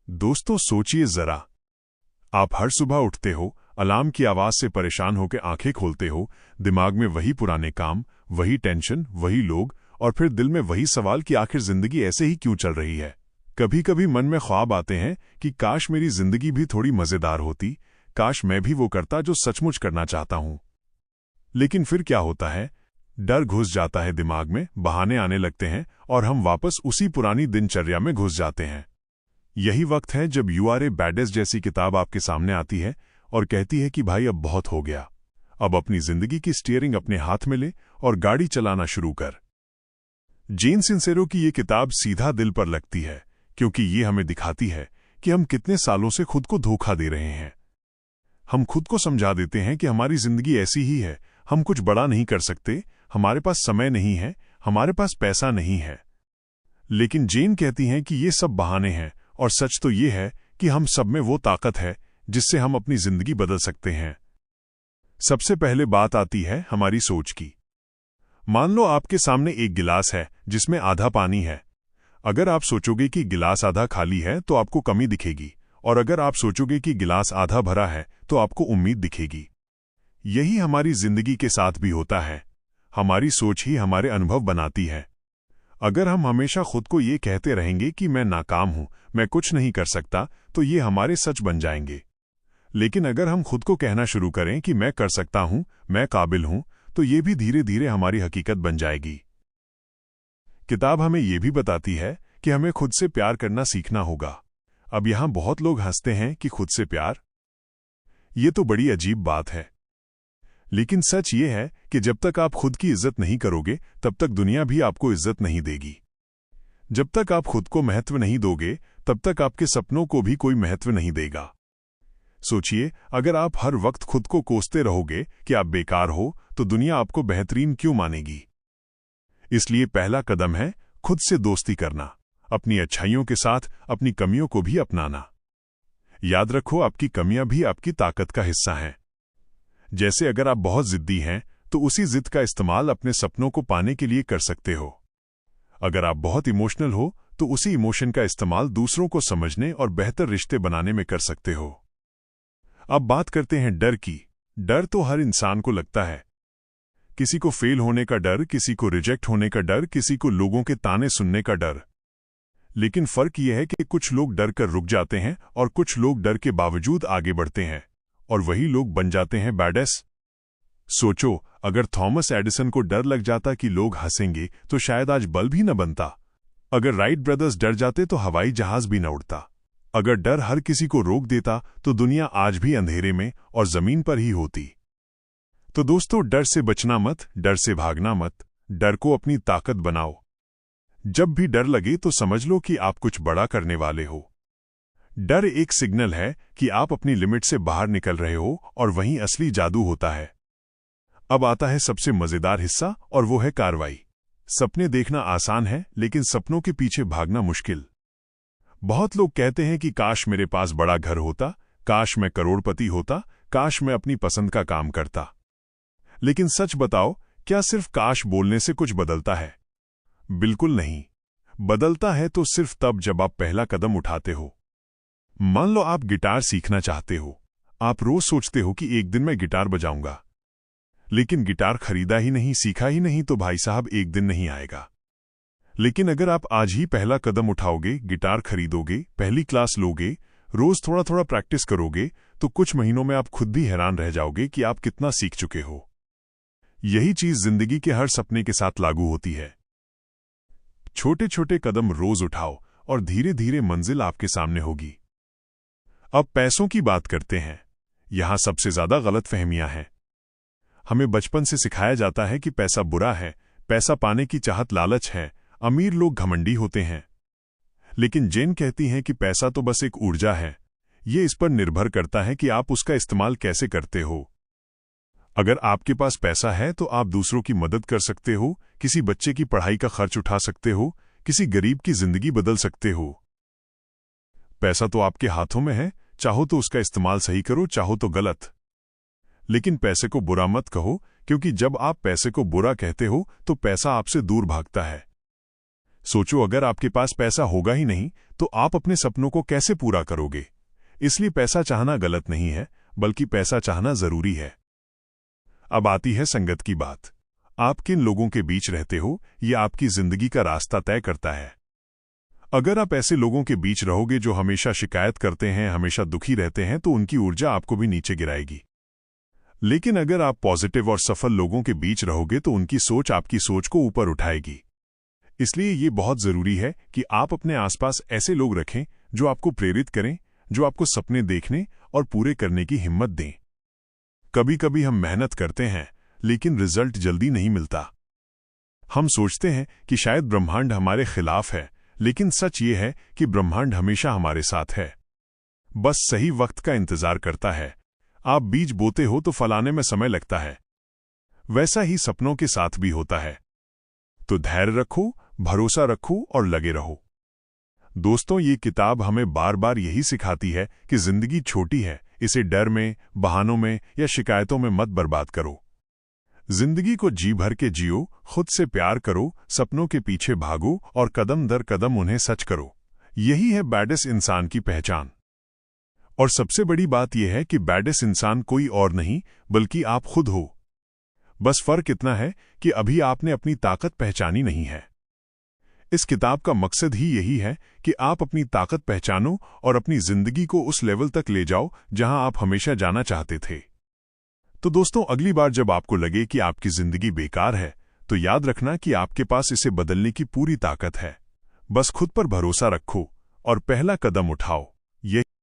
दोस्तों सोचिए जरा, आप हर सुबह उठते हो, अलार्म की आवाज से परेशान होकर आंखें खोलते हो, दिमाग में वही पुराने काम, वही टेंशन, वही लोग, और फिर दिल में वही सवाल कि आखिर जिंदगी ऐसे ही क्यों चल रही है। कभी कभी मन में ख्वाब आते हैं कि काश मेरी जिंदगी भी थोड़ी मजेदार होती, काश मैं भी वो करता जो सचमुच करना चाहता हूं। लेकिन फिर क्या होता है, डर घुस जाता है दिमाग में, बहाने आने लगते हैं और हम वापस उसी पुरानी दिनचर्या में घुस जाते हैं। यही वक्त है जब यू आर ए बैडेस्ट जैसी किताब आपके सामने आती है और कहती है कि भाई अब बहुत हो गया, अब अपनी जिंदगी की स्टीयरिंग अपने हाथ में ले और गाड़ी चलाना शुरू कर। जेन सिंसेरो की ये किताब सीधा दिल पर लगती है, क्योंकि ये हमें दिखाती है कि हम कितने सालों से खुद को धोखा दे रहे हैं। हम खुद को समझा देते हैं कि हमारी जिंदगी ऐसी ही है, हम कुछ बड़ा नहीं कर सकते, हमारे पास समय नहीं है, हमारे पास पैसा नहीं है। लेकिन जेन कहती हैं कि ये सब बहाने हैं और सच तो ये है कि हम सब में वो ताकत है जिससे हम अपनी जिंदगी बदल सकते हैं। सबसे पहले बात आती है हमारी सोच की। मान लो आपके सामने एक गिलास है जिसमें आधा पानी है। अगर आप सोचोगे कि गिलास आधा खाली है तो आपको कमी दिखेगी, और अगर आप सोचोगे कि गिलास आधा भरा है तो आपको उम्मीद दिखेगी। यही हमारी जिंदगी के साथ भी होता है। हमारी सोच ही हमारे अनुभव बनाती है। अगर हम हमेशा खुद को ये कहते रहेंगे कि मैं नाकाम हूं, मैं कुछ नहीं कर सकता, तो ये हमारे सच बन जाएंगे। लेकिन अगर हम खुद को कहना शुरू करें कि मैं कर सकता हूं, मैं काबिल हूं, तो ये भी धीरे धीरे हमारी हकीकत बन जाएगी। किताब हमें ये भी बताती है कि हमें खुद से प्यार करना सीखना होगा। अब यहां बहुत लोग हंसते हैं कि खुद से प्यार, ये तो बड़ी अजीब बात है। लेकिन सच ये है कि जब तक आप खुद की इज्जत नहीं करोगे, तब तक दुनिया भी आपको इज्जत नहीं देगी। जब तक आप खुद को महत्व नहीं दोगे, तब तक आपके सपनों को भी कोई महत्व नहीं देगा। सोचिए, अगर आप हर वक्त खुद को कोसते रहोगे कि आप बेकार हो, तो दुनिया आपको बेहतरीन क्यों मानेगी। इसलिए पहला कदम है खुद से दोस्ती करना, अपनी अच्छाइयों के साथ अपनी कमियों को भी अपनाना। याद रखो, आपकी कमियां भी आपकी ताकत का हिस्सा हैं। जैसे अगर आप बहुत जिद्दी हैं, तो उसी जिद का इस्तेमाल अपने सपनों को पाने के लिए कर सकते हो। अगर आप बहुत इमोशनल हो, तो उसी इमोशन का इस्तेमाल दूसरों को समझने और बेहतर रिश्ते बनाने में कर सकते हो। अब बात करते हैं डर की। डर तो हर इंसान को लगता है। किसी को फेल होने का डर, किसी को रिजेक्ट होने का डर, किसी को लोगों के ताने सुनने का डर। लेकिन फर्क यह है कि कुछ लोग डर कर रुक जाते हैं और कुछ लोग डर के बावजूद आगे बढ़ते हैं, और वही लोग बन जाते हैं बैडेस्ट। सोचो, अगर थॉमस एडिसन को डर लग जाता कि लोग हंसेंगे, तो शायद आज बल्ब भी न बनता। अगर राइट ब्रदर्स डर जाते तो हवाई जहाज भी न उड़ता। अगर डर हर किसी को रोक देता तो दुनिया आज भी अंधेरे में और जमीन पर ही होती। तो दोस्तों, डर से बचना मत, डर से भागना मत, डर को अपनी ताकत बनाओ। जब भी डर लगे तो समझ लो कि आप कुछ बड़ा करने वाले हो। डर एक सिग्नल है कि आप अपनी लिमिट से बाहर निकल रहे हो, और वहीं असली जादू होता है। अब आता है सबसे मजेदार हिस्सा, और वो है कार्रवाई। सपने देखना आसान है, लेकिन सपनों के पीछे भागना मुश्किल। बहुत लोग कहते हैं कि काश मेरे पास बड़ा घर होता, काश मैं करोड़पति होता, काश मैं अपनी पसंद का काम करता। लेकिन सच बताओ, क्या सिर्फ काश बोलने से कुछ बदलता है? बिल्कुल नहीं। बदलता है तो सिर्फ तब जब आप पहला कदम उठाते हो। मान लो आप गिटार सीखना चाहते हो। आप रोज सोचते हो कि एक दिन मैं गिटार बजाऊंगा, लेकिन गिटार खरीदा ही नहीं, सीखा ही नहीं, तो भाई साहब एक दिन नहीं आएगा। लेकिन अगर आप आज ही पहला कदम उठाओगे, गिटार खरीदोगे, पहली क्लास लोगे, रोज थोड़ा थोड़ा प्रैक्टिस करोगे, तो कुछ महीनों में आप खुद भी हैरान रह जाओगे कि आप कितना सीख चुके हो। यही चीज जिंदगी के हर सपने के साथ लागू होती है। छोटे छोटे कदम रोज उठाओ और धीरे धीरे मंजिल आपके सामने होगी। अब पैसों की बात करते हैं। यहां सबसे ज्यादा गलतफहमियां हैं। हमें बचपन से सिखाया जाता है कि पैसा बुरा है, पैसा पाने की चाहत लालच है, अमीर लोग घमंडी होते हैं। लेकिन जेन कहती हैं कि पैसा तो बस एक ऊर्जा है। ये इस पर निर्भर करता है कि आप उसका इस्तेमाल कैसे करते हो। अगर आपके पास पैसा है तो आप दूसरों की मदद कर सकते हो, किसी बच्चे की पढ़ाई का खर्च उठा सकते हो, किसी गरीब की जिंदगी बदल सकते हो। पैसा तो आपके हाथों में है, चाहो तो उसका इस्तेमाल सही करो, चाहो तो गलत। लेकिन पैसे को बुरा मत कहो, क्योंकि जब आप पैसे को बुरा कहते हो तो पैसा आपसे दूर भागता है। सोचो, अगर आपके पास पैसा होगा ही नहीं तो आप अपने सपनों को कैसे पूरा करोगे? इसलिए पैसा चाहना गलत नहीं है, बल्कि पैसा चाहना जरूरी है। अब आती है संगत की बात। आप किन लोगों के बीच रहते हो, यह आपकी जिंदगी का रास्ता तय करता है। अगर आप ऐसे लोगों के बीच रहोगे जो हमेशा शिकायत करते हैं, हमेशा दुखी रहते हैं, तो उनकी ऊर्जा आपको भी नीचे गिराएगी। लेकिन अगर आप पॉजिटिव और सफल लोगों के बीच रहोगे तो उनकी सोच आपकी सोच को ऊपर उठाएगी। इसलिए ये बहुत जरूरी है कि आप अपने आसपास ऐसे लोग रखें जो आपको प्रेरित करें, जो आपको सपने देखने और पूरे करने की हिम्मत दें। कभी कभी हम मेहनत करते हैं लेकिन रिजल्ट जल्दी नहीं मिलता। हम सोचते हैं कि शायद ब्रह्मांड हमारे खिलाफ है, लेकिन सच ये है कि ब्रह्मांड हमेशा हमारे साथ है, बस सही वक्त का इंतजार करता है। आप बीज बोते हो तो फलाने में समय लगता है, वैसा ही सपनों के साथ भी होता है। तो धैर्य रखो, भरोसा रखो और लगे रहो। दोस्तों, ये किताब हमें बार बार यही सिखाती है कि जिंदगी छोटी है, इसे डर में, बहानों में या शिकायतों में मत बर्बाद करो। जिंदगी को जी भर के जियो, खुद से प्यार करो, सपनों के पीछे भागो और कदम दर कदम उन्हें सच करो। यही है बैडेस्ट इंसान की पहचान। और सबसे बड़ी बात यह है कि बैडेस्ट इंसान कोई और नहीं बल्कि आप खुद हो। बस फर्क इतना है कि अभी आपने अपनी ताकत पहचानी नहीं है। इस किताब का मकसद ही यही है कि आप अपनी ताकत पहचानो और अपनी जिंदगी को उस लेवल तक ले जाओ जहां आप हमेशा जाना चाहते थे। तो दोस्तों, अगली बार जब आपको लगे कि आपकी जिंदगी बेकार है, तो याद रखना कि आपके पास इसे बदलने की पूरी ताकत है। बस खुद पर भरोसा रखो और पहला कदम उठाओ।